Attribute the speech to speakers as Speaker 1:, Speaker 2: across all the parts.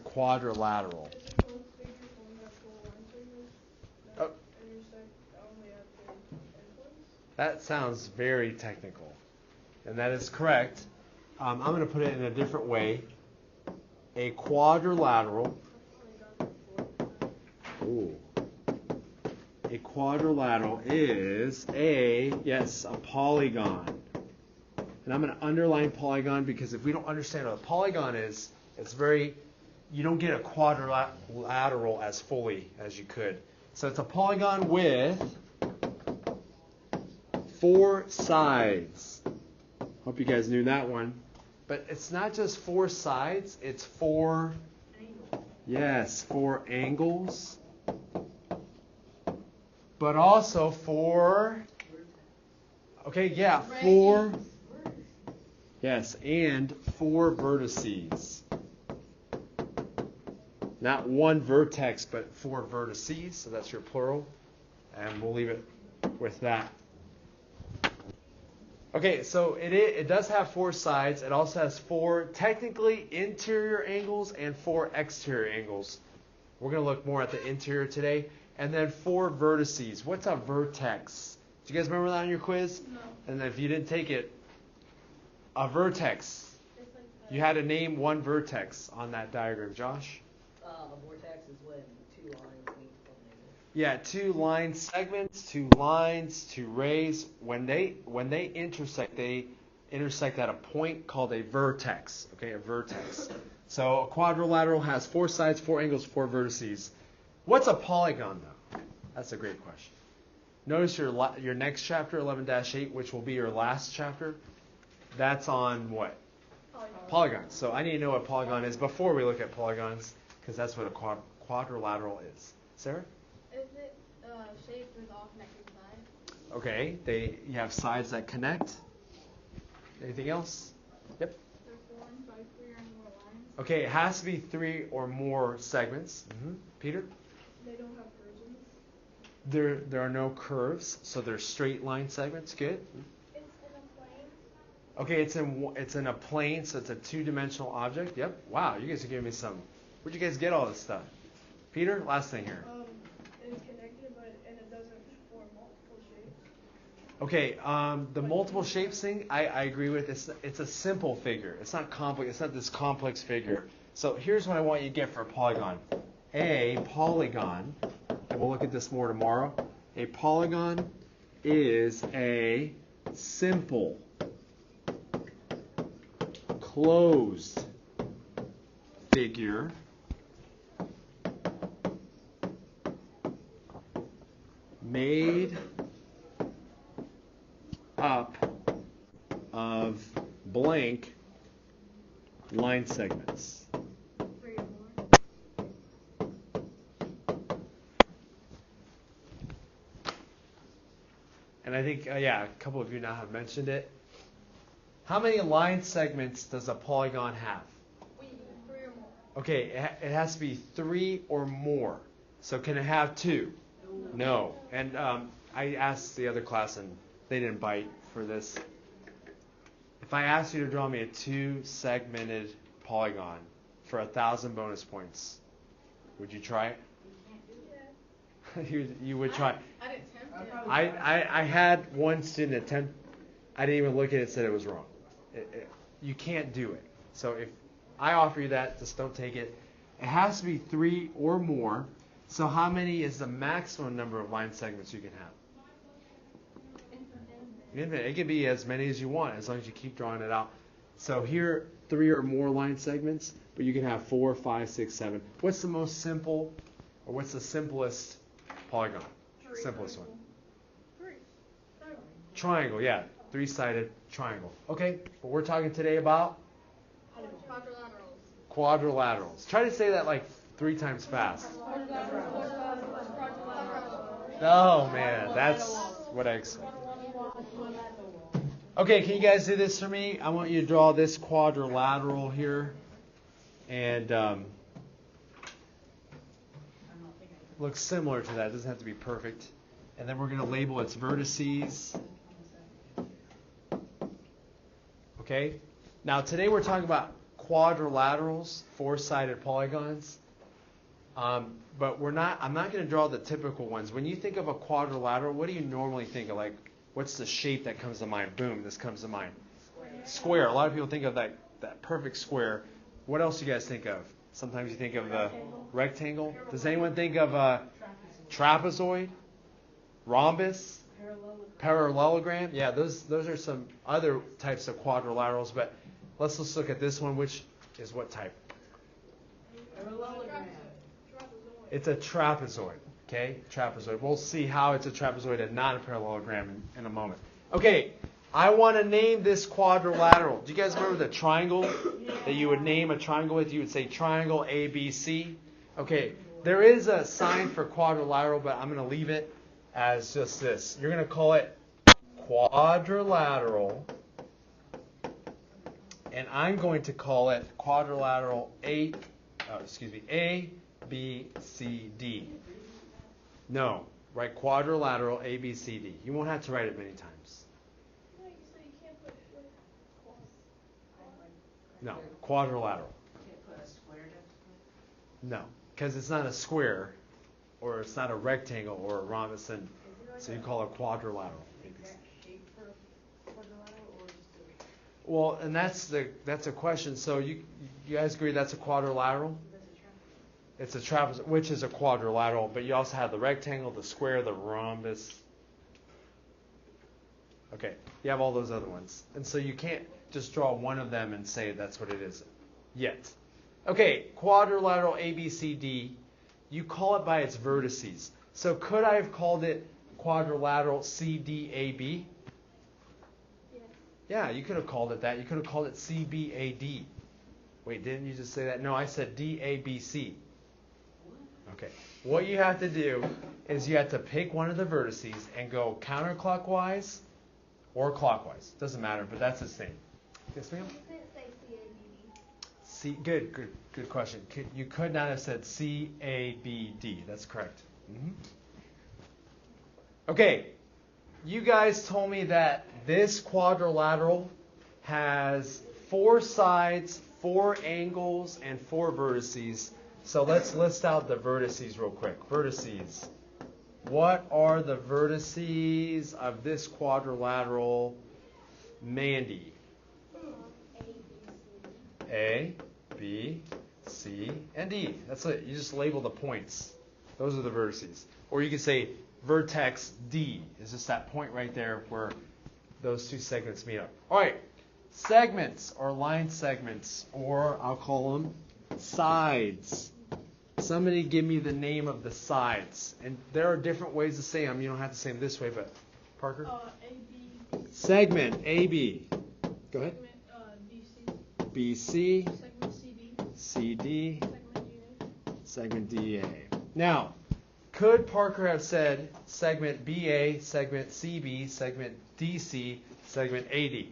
Speaker 1: quadrilateral. Oh, that sounds very technical, and that is correct. I'm going to put it in a different way. A quadrilateral. Ooh. A quadrilateral is a polygon. And I'm going to underline polygon because if we don't understand what a polygon is, you don't get a quadrilateral as fully as you could. So it's a polygon with 4 sides. Hope you guys knew that one. But it's not just 4 sides, it's 4 angles. Yes, 4 angles. But also 4 4 yes, and 4 vertices. Not one vertex, but 4 vertices, so that's your plural. And we'll leave it with that. Okay, so it does have 4 sides. It also has 4 technically interior angles and 4 exterior angles. We're going to look more at the interior today. And then 4 vertices. What's a vertex? Do you guys remember that on your quiz?
Speaker 2: No.
Speaker 1: And if you didn't take it, a vertex. You had to name one vertex on that diagram. Josh?
Speaker 3: A vortex is when 2 lines meet one angle.
Speaker 1: Yeah, 2 line segments, 2 lines, 2 rays. When they intersect, they intersect at a point called a vertex. Okay, a vertex. So a quadrilateral has 4 sides, 4 angles, 4 vertices. What's a polygon, though? That's a great question. Notice your next chapter, 11-8, which will be your last chapter. That's on what? Polygons. So I need to know what polygon is before we look at polygons, because that's what a quadrilateral is. Sarah?
Speaker 2: Is it shaped with all connecting sides?
Speaker 1: Okay, you have sides that connect. Anything else? Yep.
Speaker 2: They're formed by 3 or more lines.
Speaker 1: Okay, it has to be 3 or more segments. Peter?
Speaker 2: They don't have curves in this?
Speaker 1: There are no curves, so they're straight line segments. Good.
Speaker 2: It's in a plane.
Speaker 1: Okay, it's in a plane, so it's a 2-dimensional object. Yep. Wow, you guys are giving me some. Where'd you guys get all this stuff? Peter, last thing here.
Speaker 2: It's connected, and it doesn't form multiple shapes.
Speaker 1: Okay, the multiple shapes thing, I agree with. It's a simple figure. It's not complex. It's not this complex figure. So here's what I want you to get for a polygon. A polygon, and we'll look at this more tomorrow. A polygon is a simple, closed figure made up of blank line segments.
Speaker 2: 3 or more.
Speaker 1: And I think, a couple of you now have mentioned it. How many line segments does a polygon have?
Speaker 2: 3 or more.
Speaker 1: Okay, it has to be 3 or more. So can it have 2? No. And I asked the other class, and they didn't bite for this. If I asked you to draw me a 2-segmented polygon for 1,000 bonus points, would you try it? You would try.
Speaker 2: I'd attempt it.
Speaker 1: I had one student attempt. I didn't even look at it and said it was wrong. You can't do it. So if I offer you that, just don't take it. It has to be 3 or more. So how many is the maximum number of line segments you can have? Infinite. It can be as many as you want, as long as you keep drawing it out. So here, 3 or more line segments, but you can have 4, 5, 6, 7. What's the most simple, or what's the simplest polygon? Simplest one.
Speaker 2: 3.
Speaker 1: Triangle, yeah. 3-sided triangle. Okay, but we're talking today about
Speaker 2: Quadrilaterals.
Speaker 1: quadrilaterals. Try to say that like 3 times fast. Oh man, that's what I expect. Okay, can you guys do this for me? I want you to draw this quadrilateral here. And looks similar to that. It doesn't have to be perfect. And then we're going to label its vertices. Okay? Now today we're talking about quadrilaterals, four-sided polygons. But I'm not going to draw the typical ones. When you think of a quadrilateral, what do you normally think of? Like, what's the shape that comes to mind? Boom, this comes to mind. Square. A lot of people think of that perfect square. What else do you guys think of? Sometimes you think of the rectangle. Does anyone think of a trapezoid? Rhombus? Parallelogram? Yeah, those are some other types of quadrilaterals, but let's just look at this one, which is what type?
Speaker 3: Parallelogram.
Speaker 1: It's a trapezoid, okay? Trapezoid. We'll see how it's a trapezoid and not a parallelogram in a moment. Okay, I want to name this quadrilateral. Do you guys remember the triangle that you would name a triangle with? You would say triangle ABC. Okay, there is a sign for quadrilateral, but I'm going to leave it as just this. You're going to call it quadrilateral, and I'm going to call it quadrilateral A, B, C, D. No, write quadrilateral A, B, C, D. You won't have to write it many times.
Speaker 2: So you can't put
Speaker 1: No, quadrilateral.
Speaker 3: Can't put a square next to
Speaker 1: No, because it's not a square, or it's not a rectangle or a rhombus, and so you call it quadrilateral.
Speaker 3: shape for quadrilateral or just a...
Speaker 1: Well, and that's a question. So you guys agree that's a quadrilateral? It's a trapezoid, which is a quadrilateral, but you also have the rectangle, the square, the rhombus. Okay, you have all those other ones. And so you can't just draw one of them and say that's what it is yet. Okay, quadrilateral ABCD, you call it by its vertices. So could I have called it quadrilateral CDAB?
Speaker 2: Yes.
Speaker 1: Yeah, you could have called it that. You could have called it CBAD. Wait, didn't you just say that? No, I said DABC. Okay. What you have to do is you have to pick one of the vertices and go counterclockwise or clockwise. Doesn't matter, but that's the same. Yes, ma'am?
Speaker 2: You couldn't say CABD.
Speaker 1: Good question. You could not have said CABD. That's correct. Mm-hmm. Okay. You guys told me that this quadrilateral has 4 sides, 4 angles, and 4 vertices. So let's list out the vertices real quick. Vertices. What are the vertices of this quadrilateral, Mandy? A, B, C, and D. That's it. You just label the points. Those are the vertices. Or you can say vertex D is just that point right there where those 2 segments meet up. All right. Segments or line segments, or I'll call them sides. Somebody give me the name of the sides. And there are different ways to say them. You don't have to say them this way, but Parker?
Speaker 2: AB.
Speaker 1: Segment AB. Go ahead.
Speaker 2: Segment
Speaker 1: BC.
Speaker 2: BC. Segment CD.
Speaker 1: CD.
Speaker 2: Segment DA.
Speaker 1: Segment DA. Now, could Parker have said segment BA, segment CB, segment DC, segment AD?
Speaker 2: Yes.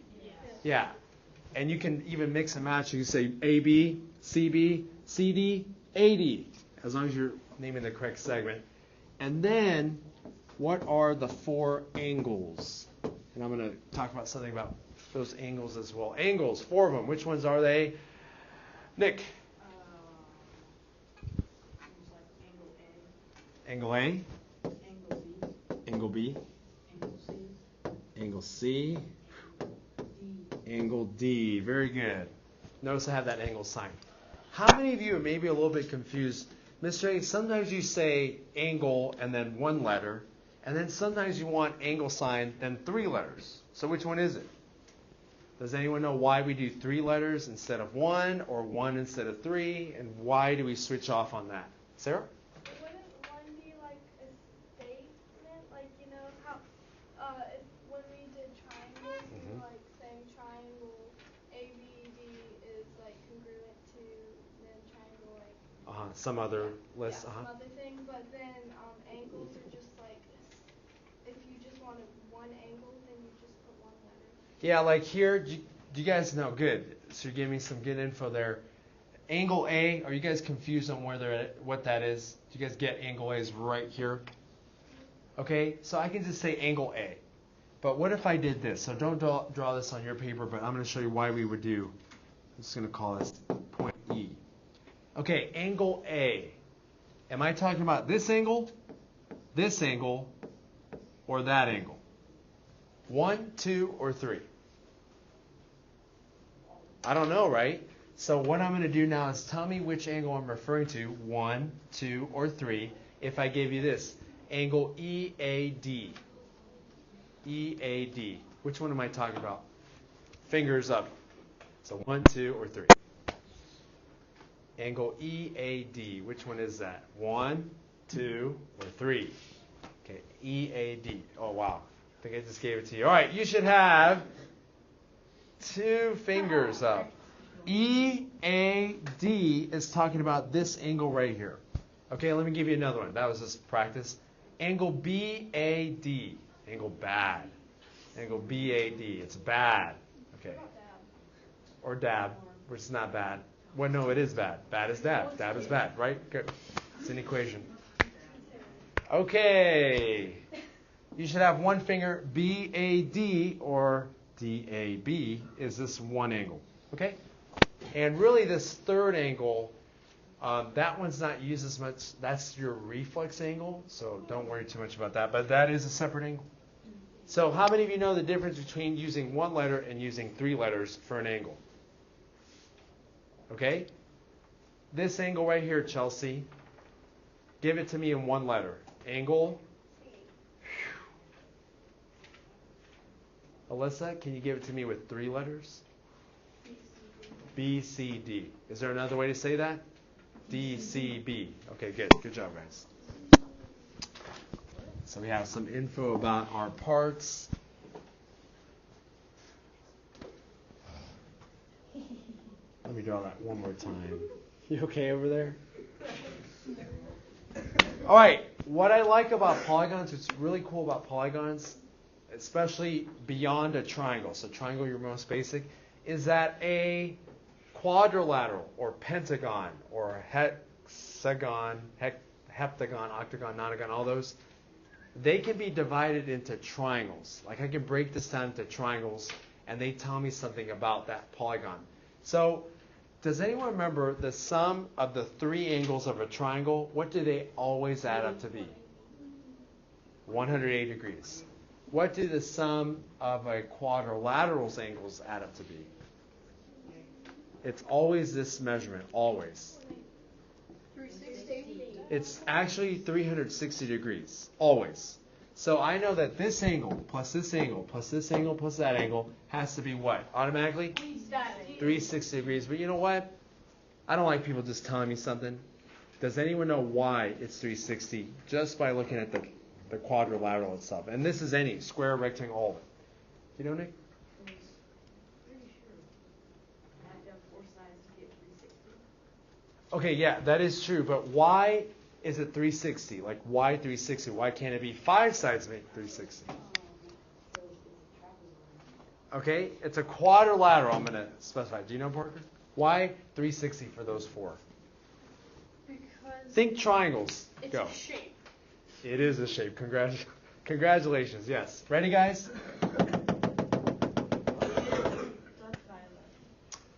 Speaker 1: Yeah. And you can even mix and match. You can say AB, CB, CD, AD, as long as you're naming the correct segment. And then, what are the 4 angles? And I'm going to talk about something about those angles as well. Angles, 4 of them. Which ones are they? Nick? Angle A. Angle B. Angle C. Angle D. Very good. Notice I have that angle sign. How many of you are maybe a little bit confused? Mr. A, sometimes you say angle and then 1 letter, and then sometimes you want angle sign, then 3 letters. So which one is it? Does anyone know why we do 3 letters instead of 1, or 1 instead of 3, and why do we switch off on that? Sarah?
Speaker 2: Wouldn't one be like a statement? Like, you know, how when we did triangles, we were like saying triangle ABD is like congruent to then triangle like
Speaker 1: Some other list.
Speaker 2: some other thing. But then angles are just like, if you just wanted 1 angle, then you just put 1 letter.
Speaker 1: Yeah, like here, do you guys know? Good. So you're giving me some good info there. Angle A, are you guys confused on what that is? Do you guys get angle A is right here? Okay, so I can just say angle A. But what if I did this? So don't draw this on your paper, but I'm going to show you why we would do just going to call this point E. Okay, angle A. Am I talking about this angle, or that angle? 1, 2, or 3? I don't know, right? So what I'm going to do now is tell me which angle I'm referring to, 1, 2, or 3, if I gave you this. Angle EAD. EAD. Which one am I talking about? Fingers up. So 1, 2, or 3. Angle EAD. Which one is that? 1, 2, or 3? Okay, EAD. Oh, wow. I think I just gave it to you. All right, you should have 2 fingers up. EAD is talking about this angle right here. Okay, let me give you another one. That was just practice. Angle BAD. Angle bad. Angle BAD. It's bad. Okay. Or dab, which is not bad. Well, no, it is bad. Bad is dab. Dab is bad, right? Good. It's an equation. Okay. You should have one finger. BAD or DAB is this one angle. Okay? And really this third angle, that one's not used as much. That's your reflex angle, so don't worry too much about that. But that is a separate angle. So how many of you know the difference between using one letter and using 3 letters for an angle? Okay? This angle right here, Chelsea, give it to me in one letter. Angle. Alyssa, can you give it to me with 3 letters? BCD. Is there another way to say that? DCB. Okay, good. Good job, guys. So we have some info about our parts. Let me draw that one more time. You okay over there? All right. What I like about polygons, what's really cool about polygons, especially beyond a triangle, so triangle your most basic, is that a quadrilateral or pentagon or hexagon, heptagon, octagon, nonagon, all those, they can be divided into triangles. Like I can break this down into triangles and they tell me something about that polygon. So does anyone remember the sum of the 3 angles of a triangle? What do they always add up to be? 180 degrees. What do the sum of a quadrilateral's angles add up to be? It's always this measurement, always.
Speaker 2: 360.
Speaker 1: It's actually 360 degrees, always. So I know that this angle plus this angle plus this angle plus that angle has to be what? Automatically? 360 degrees. But you know what? I don't like people just telling me something. Does anyone know why it's 360? Just by looking at the quadrilateral itself. And this is any square, rectangle, all of it. You know, Nick? Okay, yeah, that is true. But why is it 360? Like, why 360? Why can't it be 5 sides make 360? Okay, it's a quadrilateral. I'm going to specify. Do you know, Parker? Why 360 for those 4?
Speaker 2: Because
Speaker 1: Think triangles.
Speaker 2: it's
Speaker 1: Go.
Speaker 2: a shape.
Speaker 1: It is a shape. Congratulations. Yes. Ready, guys?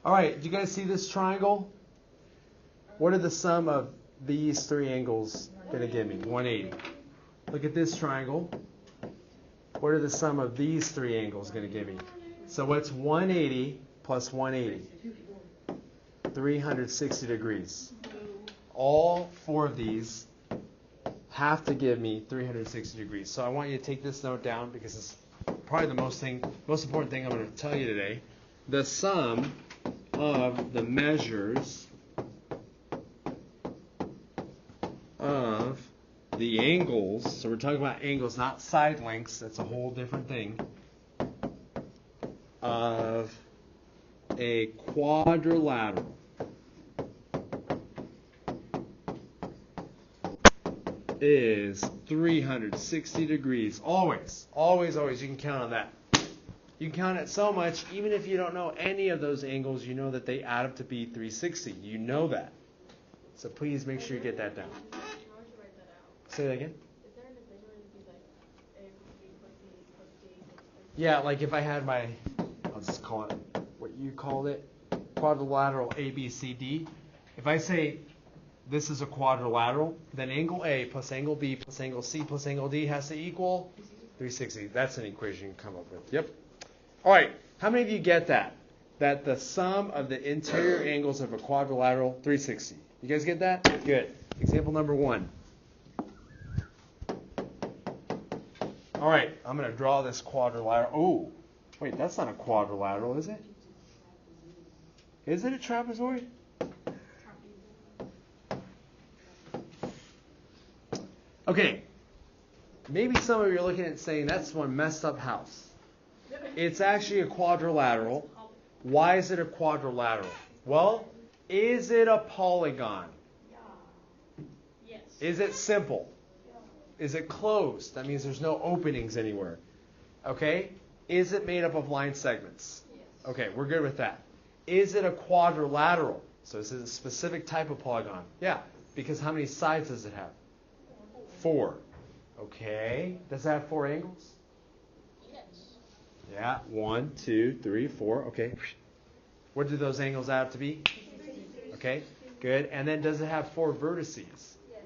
Speaker 1: All right. Do you guys see this triangle? What are the sum of these 3 angles going to give me? 180. Look at this triangle. What are the sum of these 3 angles going to give me? So what's 180 plus 180? 360 degrees. All 4 of these have to give me 360 degrees. So I want you to take this note down because it's probably the most important thing I'm going to tell you today. The sum of the measures of the angles, so we're talking about angles, not side lengths, that's a whole different thing, of a quadrilateral is 360 degrees. Always, always, always. You can count on that. You can count it so much, even if you don't know any of those angles, you know that they add up to be 360. You know that. So please make sure you get that down. Say that again?
Speaker 2: Is there an equation where it'd be like A plus B plus C plus D?
Speaker 1: Yeah, like if I had my, I'll just call it what you called it. quadrilateral ABCD. If I say this is a quadrilateral, then angle A plus angle B plus angle C plus angle D has to equal 360. That's an equation you can come up with. Yep. All right. How many of you get that? That the sum of the interior angles of a quadrilateral 360. You guys get that? Good. Example number 1. All right. I'm going to draw this quadrilateral. Oh, wait. That's not a quadrilateral, is it? Is it a trapezoid? Okay, maybe some of you are looking at it saying that's one messed up house. It's actually a quadrilateral. Why is it a quadrilateral? Well, is it a polygon?
Speaker 2: Yes.
Speaker 1: Is it simple? Is it closed? That means there's no openings anywhere. Okay? Is it made up of line segments?
Speaker 2: Yes.
Speaker 1: Okay, we're good with that. Is it a quadrilateral? So this is a specific type of polygon. Yeah, because how many sides does it have? 4. Okay. Does that have 4 angles?
Speaker 2: Yes.
Speaker 1: Yeah. 1, 2, 3, 4. Okay. What do those angles add up to be? Okay. Good. And then does it have 4 vertices?
Speaker 2: Yes.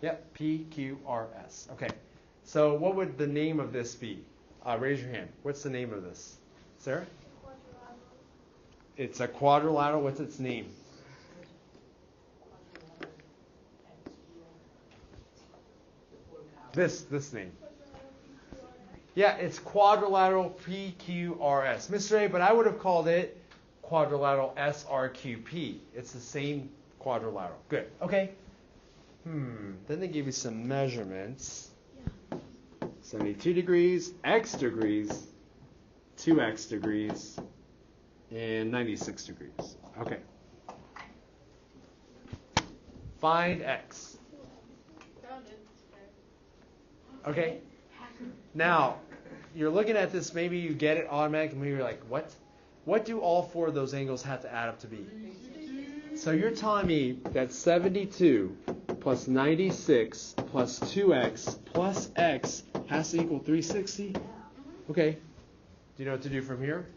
Speaker 1: Yep. P, Q, R, S. Okay. So what would the name of this be? Raise your hand. What's the name of this? Sarah? It's a quadrilateral. What's its name? This name. Yeah, it's quadrilateral PQRS. Mr. A, but I would have called it quadrilateral SRQP. It's the same quadrilateral. Good. Okay. Then they give you some measurements. 72 degrees, X degrees, 2X degrees, and 96 degrees. Okay. Find X. Okay. Now, you're looking at this, maybe you get it automatically, maybe you're like, what? What do all 4 of those angles have to add up to be? So you're telling me that 72 plus 96 plus 2x plus x has to equal 360? Okay. Do you know what to do from here?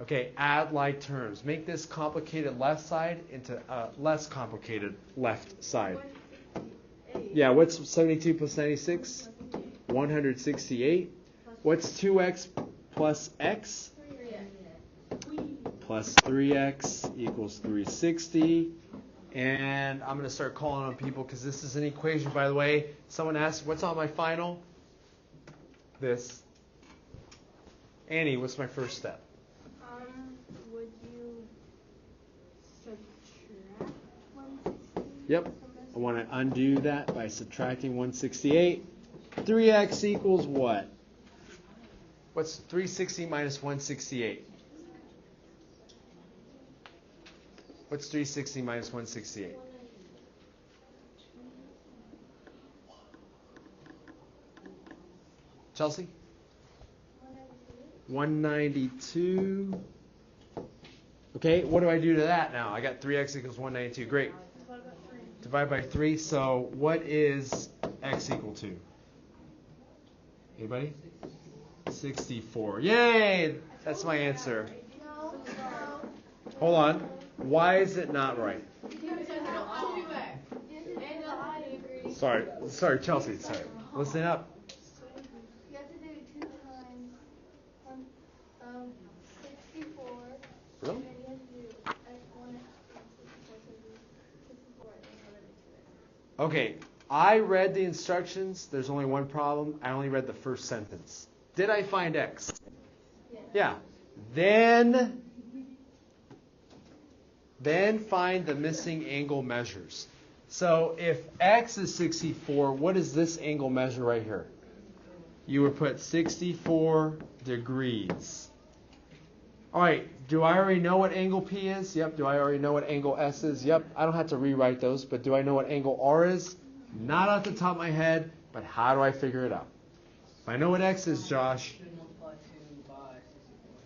Speaker 1: Okay, add like terms. Make this complicated left side into a less complicated left side. Yeah, what's 72 plus 96? 168. What's 2x plus x? Plus 3x equals 360. And I'm going to start calling on people because this is an equation, by the way. Someone asked, what's on my final? This. Annie, what's my first step?
Speaker 2: Would you subtract 160?
Speaker 1: Yep. I want to undo that by subtracting 168. 3x equals what? What's 360 minus 168? What's 360 minus 168? Chelsea? 192. Okay, what do I do to that now? I got 3x equals 192. Great. Divide by 3. So what is x equal to? Anybody? 64. Yay! That's my answer. Hold on. Why is it not right? Sorry, Chelsea. Sorry. Listen up.
Speaker 2: You have to do 2 times 64.
Speaker 1: Really?
Speaker 2: And then you have to do x1, x64, and then 2x.
Speaker 1: Okay, I read the instructions. There's only one problem. I only read the first sentence. Did I find x? Yeah. Then find the missing angle measures. So if x is 64, what does this angle measure right here? You would put 64 degrees. All right, do I already know what angle P is? Yep. Do I already know what angle S is? Yep. I don't have to rewrite those, but do I know what angle R is? Not off the top of my head, but how do I figure it out? If I know what X is, Josh,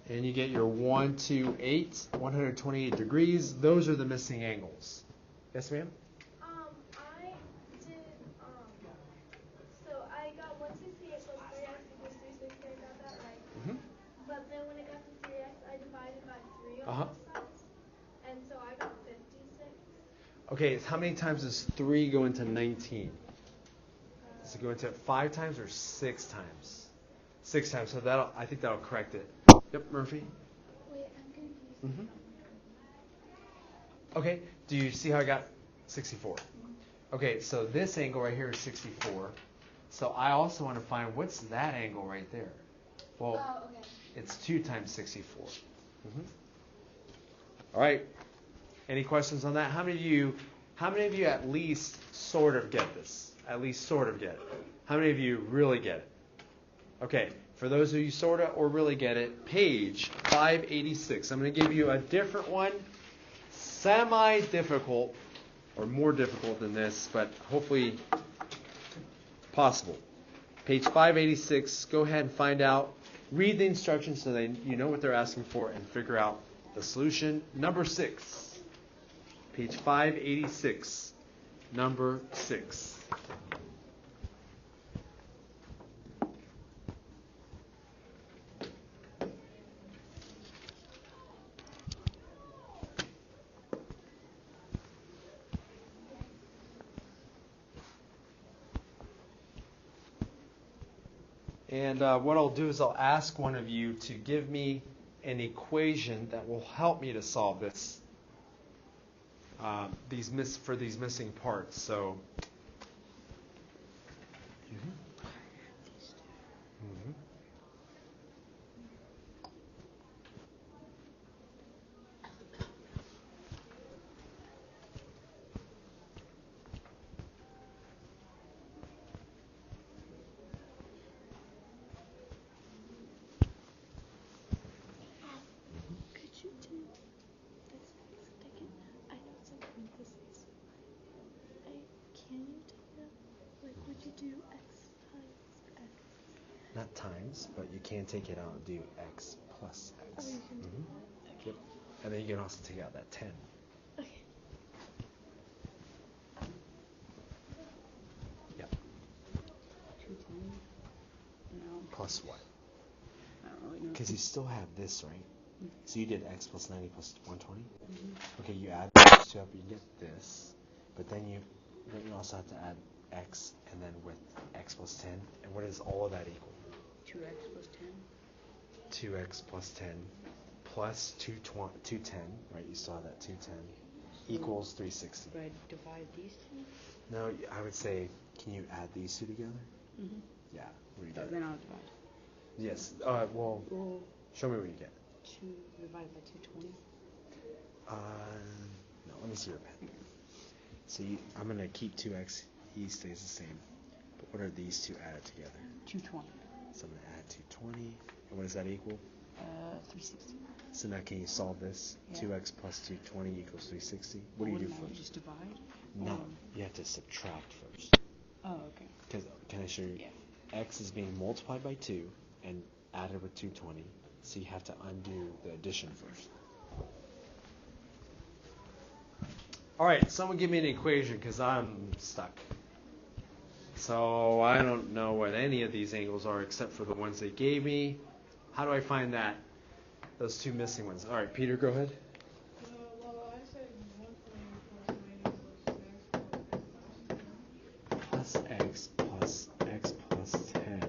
Speaker 1: and you get your 128 degrees, those are the missing angles. Yes, ma'am?
Speaker 2: I did, so I got 168 plus 3x equals 360, I got that right.
Speaker 1: Mm-hmm.
Speaker 2: But then when it got to 3x, I divided by 3 on
Speaker 1: Uh-huh.
Speaker 2: both sides.
Speaker 1: Okay, how many times does 3 go into 19? Does it go into it 5 times or 6 times? 6 times. So I think that'll correct it. Yep, Murphy.
Speaker 2: Wait, I'm confused.
Speaker 1: Mm-hmm. Okay. Do you see how I got 64? Okay, so this angle right here is 64. So I also want to find what's that angle right there. Well,
Speaker 2: Okay.
Speaker 1: it's 2 times 64. Mm-hmm. All right. Any questions on that? How many of you at least sort of get this? At least sort of get it. How many of you really get it? Okay. For those of you sort of or really get it, page 586. I'm going to give you a different one, semi-difficult or more difficult than this, but hopefully possible. Page 586. Go ahead and find out. Read the instructions so that you know what they're asking for and figure out the solution. Number 6. Page 586. Number 6. And what I'll do is I'll ask one of you to give me an equation that will help me to solve this. These missing parts. So. Mm-hmm. Not times, but you can take it out and do x plus x. Mm-hmm. Yep. And then you can also take out that 10.
Speaker 2: Okay.
Speaker 1: Yep.
Speaker 3: 210? No.
Speaker 1: Plus what?
Speaker 3: I don't really know.
Speaker 1: Because you still have this, right? Mm-hmm. So you did x plus 90 plus 120?
Speaker 3: Mm-hmm.
Speaker 1: Okay, you add those two up, you get this. But then you also have to add x and then with x plus 10. And what does all of that equal?
Speaker 3: 2x plus 10.
Speaker 1: 2x plus 10 plus 210, right? You saw that 210 equals 360.
Speaker 3: Do I divide these two?
Speaker 1: No, I would say, can you add these two together?
Speaker 3: Mm-hmm.
Speaker 1: Yeah. What do you
Speaker 3: So
Speaker 1: get?
Speaker 3: then I'll divide.
Speaker 1: Yes. Well, show me what you get.
Speaker 3: 2 divided by 220.
Speaker 1: No, let me see your pen. So I'm going to keep 2x. E stays the same. But what are these two added together?
Speaker 3: 220.
Speaker 1: So I'm going to add 220. And what does that equal?
Speaker 3: 360.
Speaker 1: So now can you solve this?
Speaker 3: Yeah.
Speaker 1: 2x plus 220 equals 360. What do you do
Speaker 3: Wouldn't I
Speaker 1: first?
Speaker 3: just divide?
Speaker 1: No, you have to subtract first.
Speaker 3: Oh, okay.
Speaker 1: Because can I show you?
Speaker 3: Yeah.
Speaker 1: X is being multiplied by 2 and added with 220. So you have to undo the addition first. All right, someone give me an equation because I'm stuck. So I don't know what any of these angles are except for the ones they gave me. How do I find that? Those two missing ones. All right, Peter, go ahead.
Speaker 2: Well, I said 120 plus 90 plus x
Speaker 1: Plus x plus 10.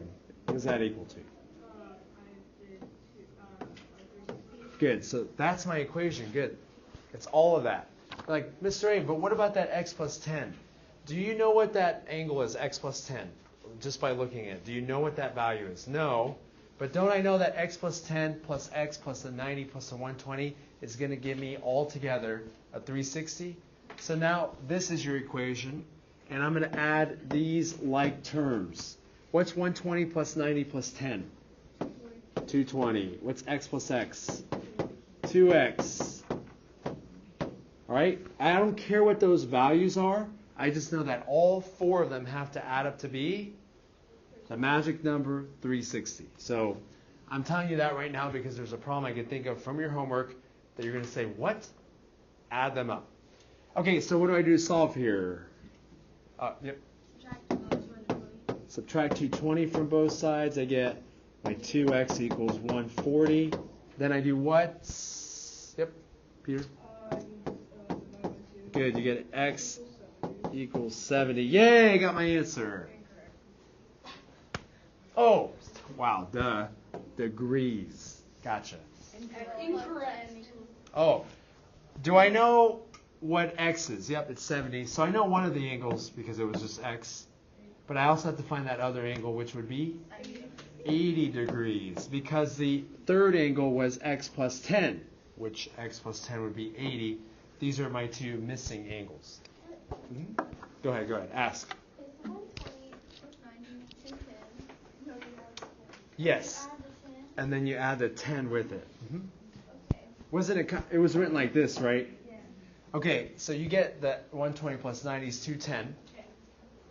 Speaker 1: What does that equal to?
Speaker 2: I did 360.
Speaker 1: Good, so that's my equation. Good. It's all of that. Like, Mr. A, but what about that x plus 10? Do you know what that angle is, x plus 10? Just by looking at it. Do you know what that value is? No. But don't I know that x plus 10 plus x plus the 90 plus the 120 is going to give me altogether a 360? So now this is your equation, and I'm going to add these like terms. What's 120 plus 90 plus 10? 220. What's x plus x? 2x. All right? I don't care what those values are. I just know that all four of them have to add up to be the magic number 360. So I'm telling you that right now because there's a problem I could think of from your homework that you're going to say, what? Add them up. Okay, so what do I do to solve here? Yep. Subtract 220 from both sides. I get my 2x equals 140. Then I do what? Yep, Peter. Good. You get x equals 70. Yay, I got my answer. Oh, wow, duh. Degrees. Gotcha.
Speaker 2: Incorrect.
Speaker 1: Oh, do I know what x is? Yep, it's 70. So I know one of the angles because it was just x. But I also have to find that other angle, which would be 80 degrees. Because the third angle was x plus 10, which x plus 10 would be 80. These are my two missing angles. Mm-hmm. Go ahead, ask.
Speaker 2: Is 120 plus 90 210? No, you have
Speaker 1: Yes.
Speaker 2: add the 10.
Speaker 1: And then you add the 10 with it. Mm-hmm.
Speaker 2: Okay.
Speaker 1: It was written like this, right?
Speaker 2: Yeah.
Speaker 1: Okay, so you get that 120 plus 90 is 210.
Speaker 2: Okay.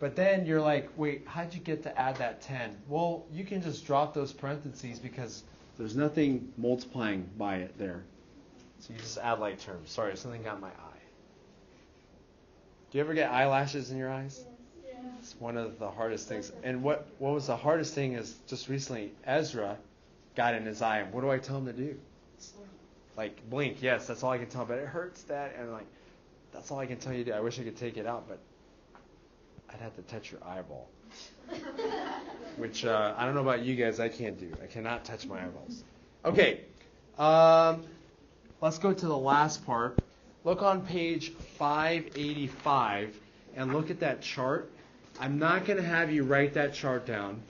Speaker 1: But then you're like, wait, how'd you get to add that 10? Well, you can just drop those parentheses because there's nothing multiplying by it there. So you just add like terms. Sorry, something got in my eye. Do you ever get eyelashes in your eyes?
Speaker 2: Yes. Yeah.
Speaker 1: It's one of the hardest things. And what was the hardest thing is just recently Ezra got in his eye. And what do I tell him to do? Like blink. Yes, that's all I can tell him. But it hurts that. And like, that's all I can tell you to do. I wish I could take it out, but I'd have to touch your eyeball. Which I don't know about you guys. I can't do. I cannot touch my eyeballs. Okay. Let's go to the last part. Look on page 585 and look at that chart. I'm not going to have you write that chart down.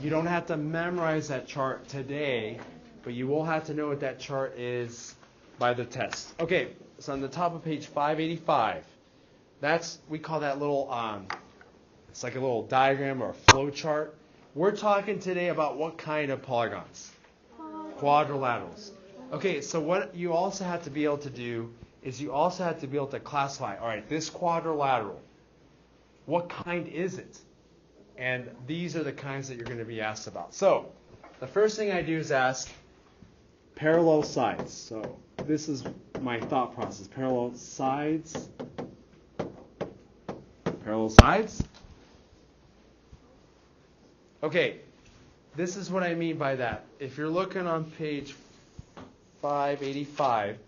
Speaker 1: You don't have to memorize that chart today, but you will have to know what that chart is by the test. Okay, so on the top of page 585, we call that little, it's like a little diagram or a flow chart. We're talking today about what kind of polygons? Quadrilaterals. Okay, so what you also have to be able to do is you also have to be able to classify, all right, this quadrilateral, what kind is it? And these are the kinds that you're going to be asked about. So the first thing I do is ask parallel sides. So this is my thought process. Parallel sides. Parallel sides. Okay, this is what I mean by that. If you're looking on page 585,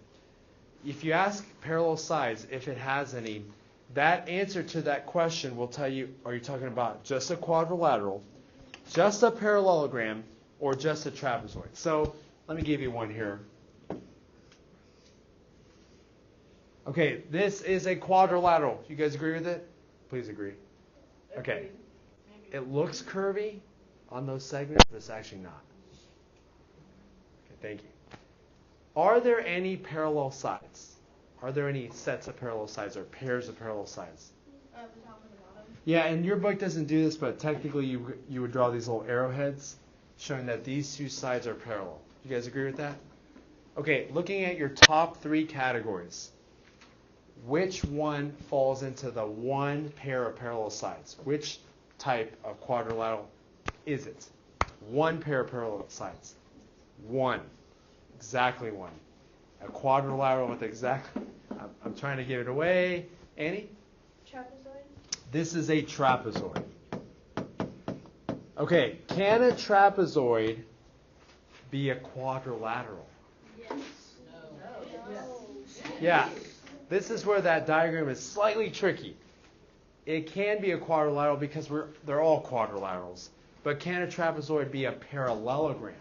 Speaker 1: if you ask parallel sides, if it has any, that answer to that question will tell you, are you talking about just a quadrilateral, just a parallelogram, or just a trapezoid? So let me give you one here. Okay, this is a quadrilateral. You guys agree with it? Please agree. Okay. It looks curvy on those segments, but it's actually not. Okay, thank you. Are there any parallel sides? Are there any sets of parallel sides or pairs of parallel sides?
Speaker 2: The top and the bottom.
Speaker 1: Yeah, and your book doesn't do this, but technically you would draw these little arrowheads showing that these two sides are parallel. You guys agree with that? Okay, looking at your top three categories, which one falls into the one pair of parallel sides? Which type of quadrilateral is it? One pair of parallel sides. One. Exactly one. A quadrilateral with exactly... I'm trying to give it away. Annie?
Speaker 2: Trapezoid?
Speaker 1: This is a trapezoid. Okay, can a trapezoid be a quadrilateral?
Speaker 2: Yes.
Speaker 3: No.
Speaker 2: Yes.
Speaker 1: Yeah. This is where that diagram is slightly tricky. It can be a quadrilateral because they're all quadrilaterals. But can a trapezoid be a parallelogram?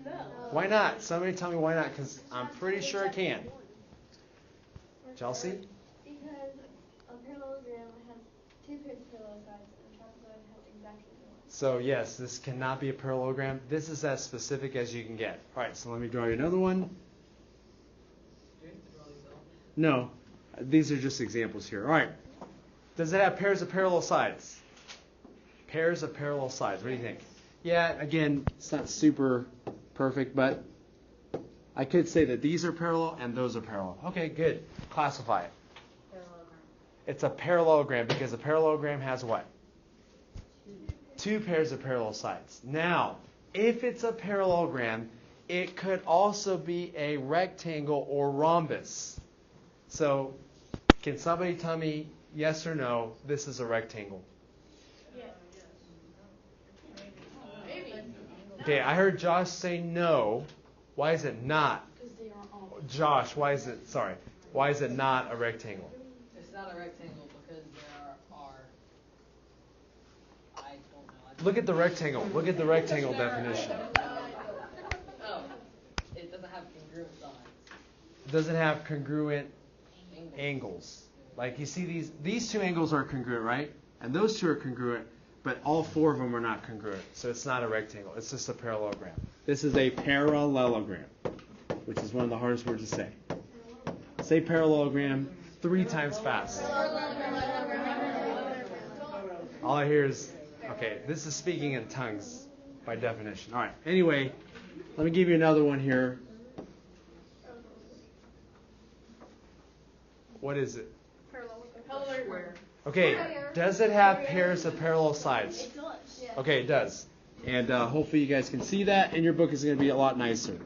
Speaker 2: No.
Speaker 1: Why not? Somebody tell me why not, because I'm pretty sure it can. Chelsea?
Speaker 2: Because a parallelogram has two pairs of parallel sides, and a trapezoid has exactly one.
Speaker 1: So yes, this cannot be a parallelogram. This is as specific as you can get. All right, so let me draw you another one.
Speaker 3: Do you have to draw these out?
Speaker 1: No, these are just examples here. All right. Does it have pairs of parallel sides? Pairs of parallel sides. What do you think? Yeah, again, it's not super perfect, but I could say that these are parallel and those are parallel. Okay, good. Classify it.
Speaker 3: Parallelogram.
Speaker 1: It's a parallelogram because a parallelogram has what? Two pairs of parallel sides. Now, if it's a parallelogram, it could also be a rectangle or rhombus. So, can somebody tell me yes or no, this is a rectangle?
Speaker 2: Yes. Maybe.
Speaker 1: Okay, I heard Josh say no. Why is it not?
Speaker 3: Because they are all.
Speaker 1: Josh, why is it, sorry. Why is it not a rectangle?
Speaker 3: It's not a rectangle because there are I don't know.
Speaker 1: Look at the rectangle. Look at the rectangle definition.
Speaker 3: Oh, it doesn't have congruent sides.
Speaker 1: It doesn't have congruent angles. Like you see these two angles are congruent, right? And those two are congruent, but all four of them are not congruent. So it's not a rectangle. It's just a parallelogram. This is a parallelogram, which is one of the hardest words to say. Say parallelogram 3 times fast. All I hear is, okay, this is speaking in tongues by definition. All right. Anyway, let me give you another one here. What is it?
Speaker 2: Parallelogram.
Speaker 1: Okay, does it have pairs of parallel sides?
Speaker 2: It does. Yeah.
Speaker 1: Okay, it does. And hopefully you guys can see that, and your book is going to be a lot nicer.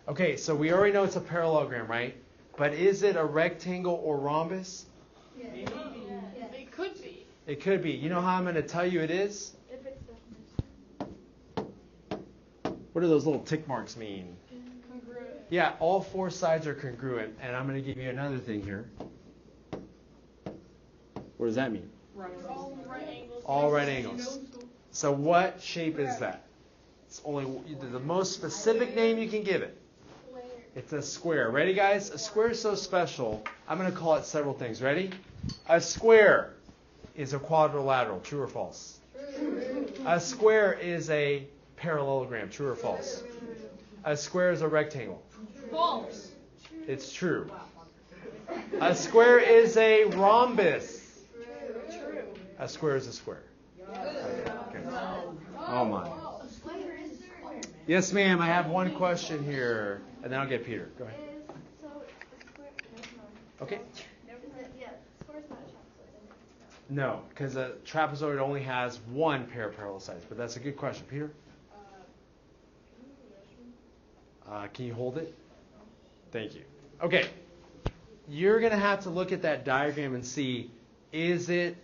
Speaker 1: Okay, so we already know it's a parallelogram, right? But is it a rectangle or rhombus?
Speaker 2: Yeah. It could be.
Speaker 1: It could be. You know how I'm going to tell you it is?
Speaker 2: If it's
Speaker 1: What do those little tick marks mean?
Speaker 2: congruent.
Speaker 1: Yeah, all 4 sides are congruent, and I'm going to give you another thing here. What does that mean?
Speaker 2: All right angles.
Speaker 1: All right angles. So what shape is that? It's only the most specific name you can give it. It's a square. Ready, guys? A square is so special, I'm going to call it several things. Ready? A square is a quadrilateral. True or false?
Speaker 2: True.
Speaker 1: A square is a parallelogram. True or false? A square is a rectangle.
Speaker 2: False.
Speaker 1: It's true. A square is a rhombus.
Speaker 2: True.
Speaker 1: A square is a square. Okay. Oh my. Yes, ma'am. I have one question here, and then I'll get Peter. Go ahead. Okay. No, because a trapezoid only has one pair of parallel sides. But that's a good question, Peter. Can you hold it? Thank you. Okay. You're going to have to look at that diagram and see, is it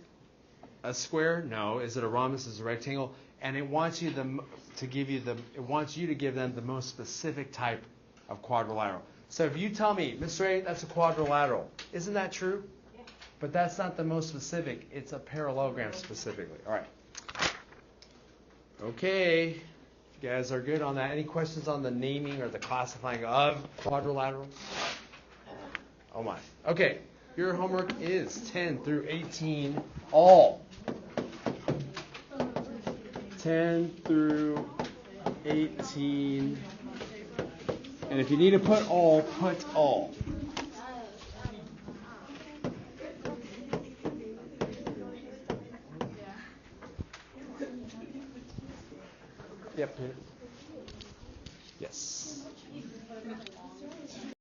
Speaker 1: a square? No. Is it a rhombus? Is it a rectangle? And it wants you to give them the most specific type of quadrilateral. So if you tell me, Mr. Ray, that's a quadrilateral, isn't that true? Yeah. But that's not the most specific. It's a parallelogram specifically. All right. Okay. You guys are good on that. Any questions on the naming or the classifying of quadrilaterals? Oh my. Okay. Your homework is 10 through 18 all. 10 through 18. And if you need to put all, put all. Yep. Yes.